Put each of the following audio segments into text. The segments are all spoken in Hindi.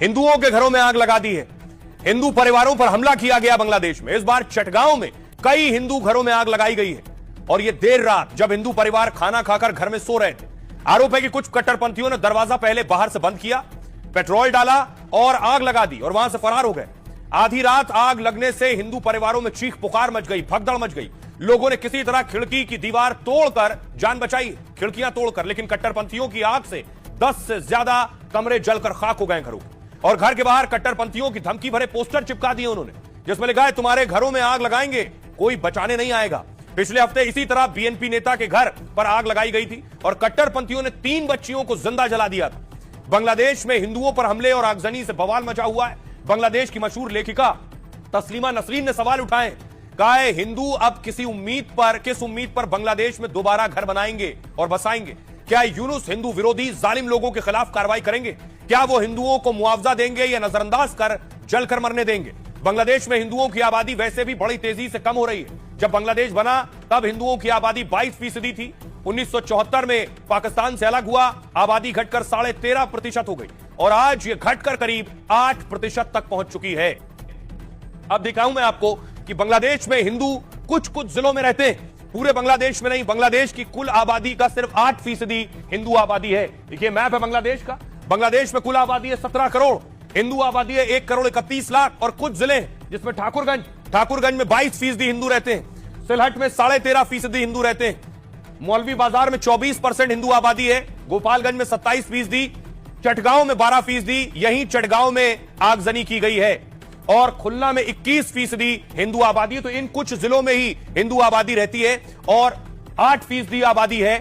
हिंदुओं के घरों में आग लगा दी है। हिंदू परिवारों पर हमला किया गया बांग्लादेश में। इस बार चटगांव में कई हिंदू घरों में आग लगाई गई है और यह देर रात जब हिंदू परिवार खाना खाकर घर में सो रहे थे। आरोप है कि कुछ कट्टरपंथियों ने दरवाजा पहले बाहर से बंद किया, पेट्रोल डाला और आग लगा दी और वहां से फरार हो गए। आधी रात आग लगने से हिंदू परिवारों में चीख पुकार मच गई, भगदड़ मच गई। लोगों ने किसी तरह खिड़की की दीवार तोड़कर जान बचाई, खिड़कियां तोड़कर, लेकिन कट्टरपंथियों की आग से 10 से ज्यादा कमरे जलकर खाक हो गए घरों और घर के बाहर कट्टरपंथियों की धमकी भरे पोस्टर चिपका दिए उन्होंने, जिसमें लिखा है तुम्हारे घरों में आग लगाएंगे, कोई बचाने नहीं आएगा। पिछले हफ्ते इसी तरह बीएनपी नेता के घर पर आग लगाई गई थी और कट्टरपंथियों ने 3 बच्चियों को जिंदा जला दिया था। बांग्लादेश में हिंदुओं पर हमले और आगजनी से बवाल मचा हुआ है। बांग्लादेश की मशहूर लेखिका तस्लीमा नसरीन ने सवाल उठाए, कहा है हिंदू अब किस उम्मीद पर बांग्लादेश में दोबारा घर बनाएंगे और बसाएंगे? क्या यूनुस हिंदू विरोधी जालिम लोगों के खिलाफ कार्रवाई करेंगे? क्या वो हिंदुओं को मुआवजा देंगे या नजरअंदाज कर जलकर मरने देंगे? बांग्लादेश में हिंदुओं की आबादी वैसे भी बड़ी तेजी से कम हो रही है। जब बांग्लादेश बना तब हिंदुओं की आबादी 22% थी। 1974 में पाकिस्तान से अलग हुआ, आबादी घटकर 13.5% हो गई और आज ये घटकर करीब 8% तक पहुंच चुकी है। अब दिखाऊं मैं आपको कि बांग्लादेश में हिंदू कुछ जिलों में रहते हैं, पूरे बांग्लादेश में नहीं। बांग्लादेश की कुल आबादी का सिर्फ 8% हिंदू आबादी है। देखिए मैप है बांग्लादेश का। बांग्लादेश में कुल आबादी है 17 करोड़, हिंदू आबादी है 1 करोड़ 31 लाख और कुछ जिले जिसमें ठाकुरगंज में 22% हिंदू रहते हैं, सिलहट में 13.5% हिंदू रहते हैं, मौलवी बाजार में 24% हिंदू आबादी है, गोपालगंज में 27%, चटगांव में 12%, यहीं चटगांव में आगजनी की गई है और खुलना में 21% हिंदू आबादी है। तो इन कुछ जिलों में ही हिंदू आबादी रहती है और 8% आबादी है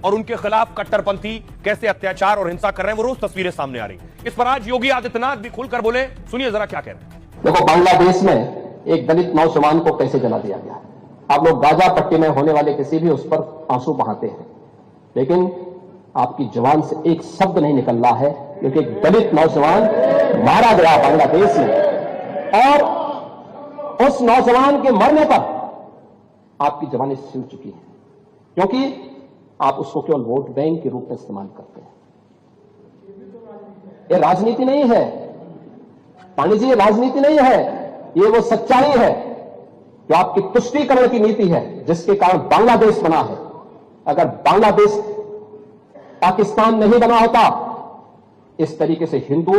और उनके खिलाफ कट्टरपंथी कैसे अत्याचार और हिंसा कर रहे हैं वो रोज तस्वीरें सामने आ रही हैं। इस पर आज योगी आदित्यनाथ भी खुलकर बोले, सुनिए जरा क्या कह रहे हैं। देखो बांग्लादेश में एक दलित नौजवान को कैसे जला दिया गया। आप लोग गाजा पट्टी में होने वाले किसी भी उस पर आंसू बहाते हैं, लेकिन आपकी जुबान से एक शब्द नहीं निकल रहा है क्योंकि एक दलित नौजवान मारा गया बांग्लादेश में और उस नौजवान के मरने पर आपकी जुबानें सिल चुकी हैं क्योंकि आप उसको केवल वोट बैंक के रूप में इस्तेमाल करते हैं। ये राजनीति नहीं है पांडे जी, ये राजनीति नहीं है, ये वो सच्चाई है जो आपकी तुष्टीकरण की नीति है जिसके कारण बांग्लादेश बना है। अगर बांग्लादेश पाकिस्तान नहीं बना होता इस तरीके से हिंदू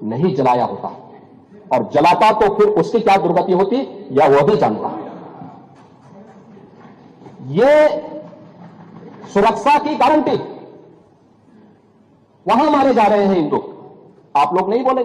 नहीं जलाया होता और जलाता तो फिर उसकी क्या दुर्गति होती या वह भी जानता। ये सुरक्षा की गारंटी, वहां मारे जा रहे हैं हिंदू, आप लोग नहीं बोले।